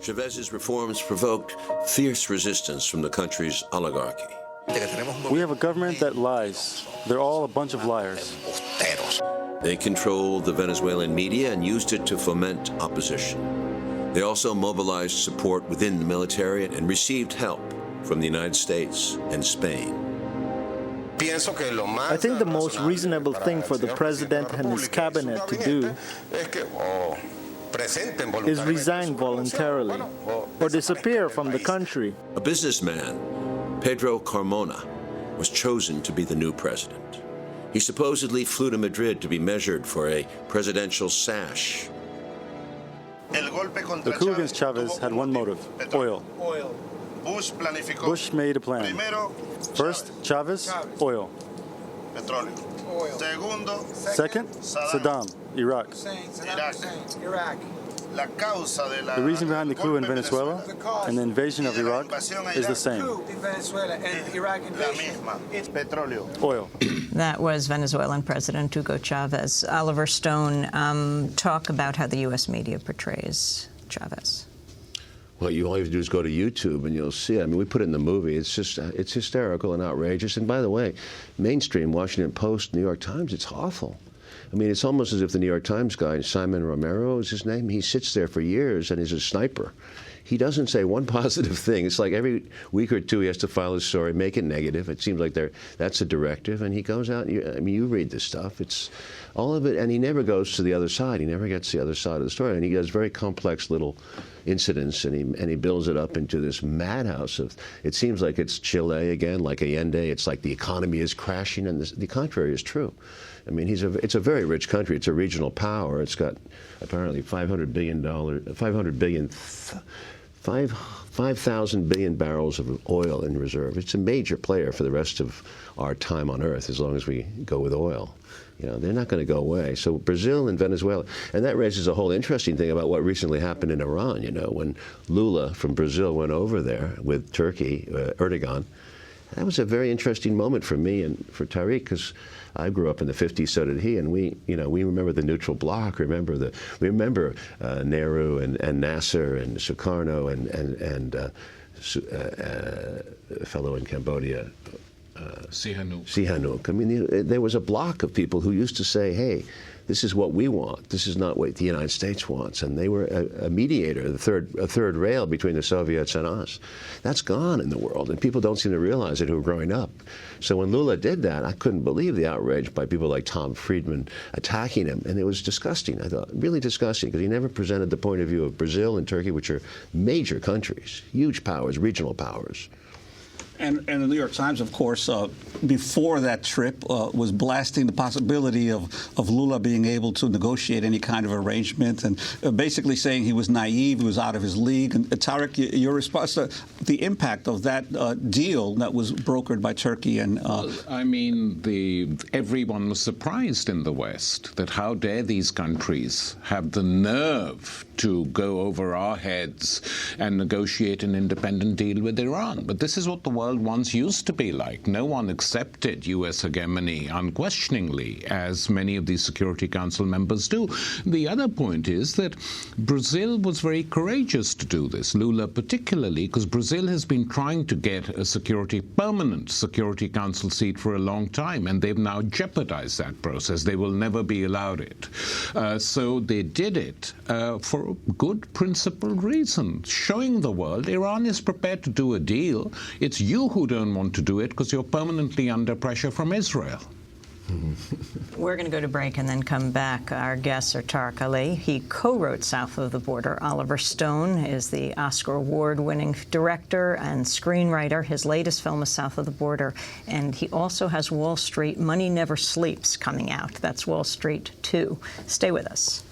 Chavez's reforms provoked fierce resistance from the country's oligarchy. We have a government that lies. They're all a bunch of liars. They controlled the Venezuelan media and used it to foment opposition. They also mobilized support within the military and received help from the United States and Spain. I think the most reasonable thing for the president and his cabinet to do is resign voluntarily or disappear from the country. A businessman, Pedro Carmona, was chosen to be the new president. He supposedly flew to Madrid to be measured for a presidential sash. The coup against Chavez had one motive: oil. Bush made a plan. First, Chavez, oil. Second, Saddam, Iraq. The reason behind the coup in Venezuela and the invasion of Iraq is the same. Oil. That was Venezuelan President Hugo Chavez. Oliver Stone, talk about how the U.S. media portrays Chavez. Well, you all you have to do is go to YouTube and you'll see it. I mean, we put it in the movie. It's just, it's hysterical and outrageous. And by the way, mainstream Washington Post, New York Times, it's awful. I mean, it's almost as if the New York Times guy, Simon Romero is his name, he sits there for years and is a sniper. He doesn't say one positive thing. It's like every week or two he has to file a story, make it negative. It seems like that's a directive, and he goes out. And you read this stuff. It's all of it, and he never goes to the other side. He never gets the other side of the story, and he does very complex little incidents, and he builds it up into this madhouse of. It seems like it's Chile again, like Allende. It's like the economy is crashing, and the contrary is true. I mean, it's a very rich country. It's a regional power. It's got apparently $500 billion barrels of oil in reserve. It's a major player for the rest of our time on Earth, as long as we go with oil. You know, they're not going to go away. So Brazil and Venezuela, and that raises a whole interesting thing about what recently happened in Iran. You know, when Lula from Brazil went over there with Turkey, Erdogan, that was a very interesting moment for me and for Tariq, because I grew up in the 50s, so did he, and we remember the neutral bloc. We remember Nehru and Nasser and Sukarno and a fellow in Cambodia, Sihanouk. I mean, there was a block of people who used to say, "Hey, this is what we want. This is not what the United States wants." And they were a mediator, a third rail between the Soviets and us. That's gone in the world, and people don't seem to realize it who are growing up. So when Lula did that, I couldn't believe the outrage by people like Tom Friedman attacking him, and it was disgusting. I thought, really disgusting, because he never presented the point of view of Brazil and Turkey, which are major countries, huge powers, regional powers. And the New York Times, of course, before that trip, was blasting the possibility of Lula being able to negotiate any kind of arrangement, and basically saying he was naive, he was out of his league. And Tariq, your response to the impact of that deal that was brokered by Turkey and... Well, I mean, everyone was surprised in the West that how dare these countries have the nerve to go over our heads and negotiate an independent deal with Iran. But this is what the world once used to be like. No one accepted U.S. hegemony unquestioningly, as many of these Security Council members do. The other point is that Brazil was very courageous to do this, Lula particularly, because Brazil has been trying to get a permanent Security Council seat for a long time, and they've now jeopardized that process. They will never be allowed it. So they did it for a good principled reason, showing the world Iran is prepared to do a deal. It's you who don't want to do it because you're permanently under pressure from Israel. We're going to go to break and then come back. Our guests are Tariq Ali. He co-wrote South of the Border. Oliver Stone is the Oscar Award-winning director and screenwriter. His latest film is South of the Border. And he also has Wall Street, Money Never Sleeps, coming out. That's Wall Street 2. Stay with us.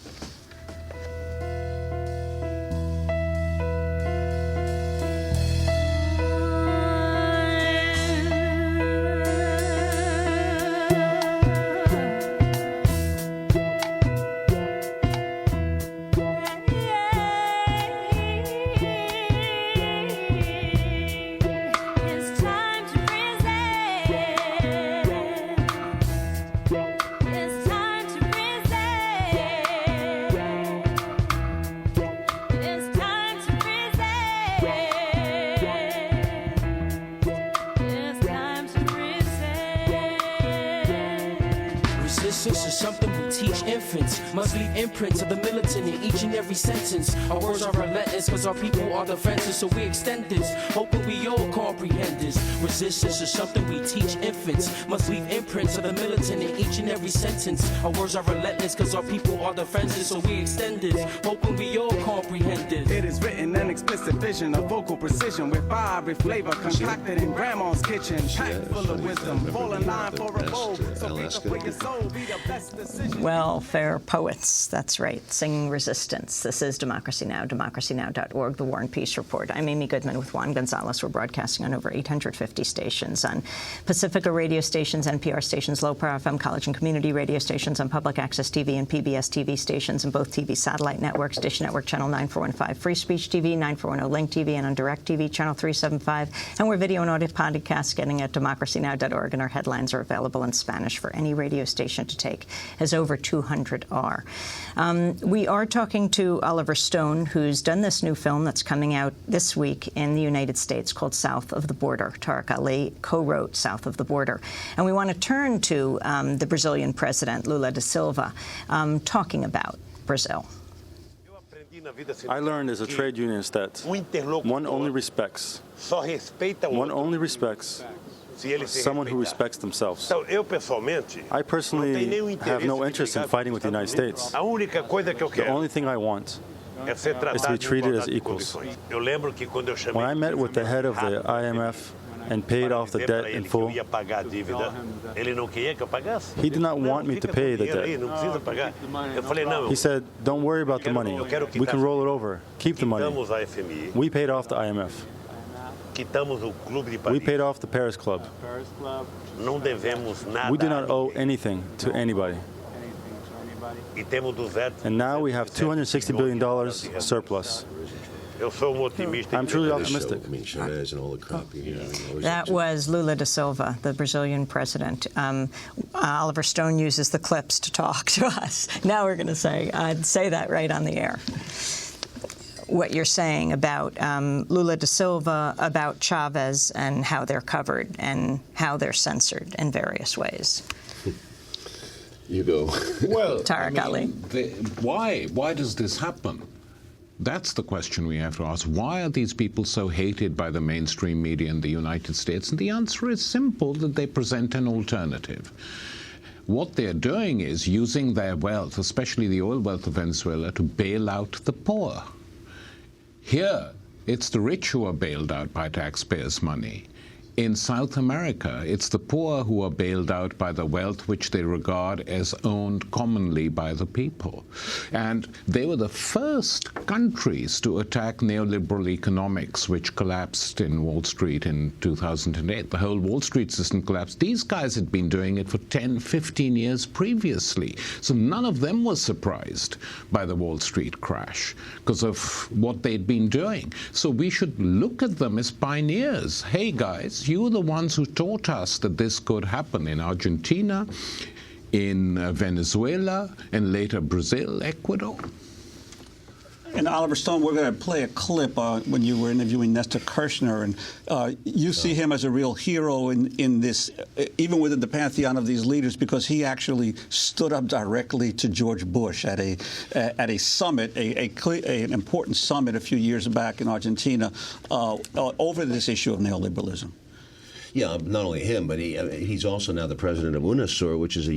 teach infants must leave imprints of the militant in each and every sentence. Our words are relentless because our people are defenseless, so we extend this, hoping we all comprehend this. Resistance is something we teach infants must leave imprints of the militant in each and every sentence. Our words are relentless because our people are defenseless, so we extend this, hoping we all comprehend this. It is written an explicit vision of vocal precision with vibrant flavor concocted in grandma's kitchen, packed full of wisdom, fall in line for a bowl, so pick up where your soul be the best decision. Welfare poets, that's right, singing resistance. This is Democracy Now!, democracynow.org, The War and Peace Report. I'm Amy Goodman with Juan Gonzalez. We're broadcasting on over 850 stations, on Pacifica radio stations, NPR stations, Low Power FM, college and community radio stations, on public access TV and PBS TV stations, and both TV satellite networks, Dish Network Channel 9415, Free Speech TV, 9410 Link TV, and on Direct TV, Channel 375. And we're video and audio podcasts getting at democracynow.org, and our headlines are available in Spanish for any radio station to take, as over 200 are. We are talking to Oliver Stone, who's done this new film that's coming out this week in the United States called South of the Border. Tariq Ali co-wrote South of the Border. And we want to turn to the Brazilian president, Lula da Silva, talking about Brazil. I learned as a trade unionist that one only respects someone who respects themselves. I personally have no interest in fighting with the United States. The only thing I want is to be treated as equals. When I met with the head of the IMF and paid off the debt in full, he did not want me to pay the debt. He said, don't worry about the money. We can roll it over. Keep the money. We paid off the IMF. We paid off the Paris Club. We do not owe anything to anybody. And now we have $260 billion surplus. I'm truly optimistic. That was Lula da Silva, the Brazilian president. Oliver Stone uses the clips to talk to us. Now we're going to say that right on the air. What you're saying about Lula da Silva, about Chavez, and how they're covered and how they're censored in various ways. You go. Well, Tariq Ali. Why does this happen? That's the question we have to ask. Why are these people so hated by the mainstream media in the United States? And the answer is simple, that they present an alternative. What they're doing is using their wealth, especially the oil wealth of Venezuela, to bail out the poor. Here, it's the rich who are bailed out by taxpayers' money. In South America, it's the poor who are bailed out by the wealth which they regard as owned commonly by the people. And they were the first countries to attack neoliberal economics, which collapsed in Wall Street in 2008. The whole Wall Street system collapsed. These guys had been doing it for 10, 15 years previously. So none of them was surprised by the Wall Street crash because of what they'd been doing. So we should look at them as pioneers. Hey, guys, you were the ones who taught us that this could happen in Argentina, in Venezuela, and later Brazil, Ecuador. And Oliver Stone, we're going to play a clip when you were interviewing Nestor Kirchner, and you see him as a real hero in this, even within the pantheon of these leaders, because he actually stood up directly to George Bush at a summit, an important summit a few years back in Argentina, over this issue of neoliberalism. Yeah, not only him, but he's also now the president of UNASUR, which is the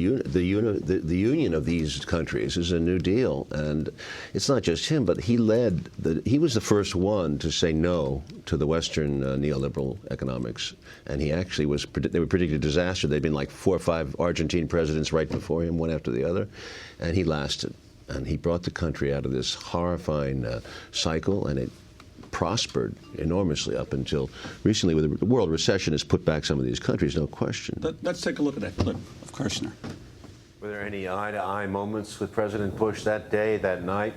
union of these countries. Is a new deal, and it's not just him, but he was the first one to say no to the Western neoliberal economics, and he actually was. They were predicting a disaster. There'd been like 4 or 5 Argentine presidents right before him, one after the other, and he lasted, and he brought the country out of this horrifying cycle, and it prospered enormously up until recently, where the world recession has put back some of these countries, no question. Let's take a look at that clip of Kirchner. Were there any eye-to-eye moments with President Bush that day, that night?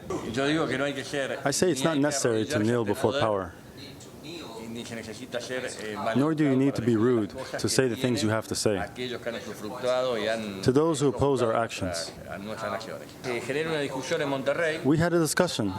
I say it's not necessary to kneel before power. Nor do you need to be rude to say the things you have to say to those who oppose our actions. We had a discussion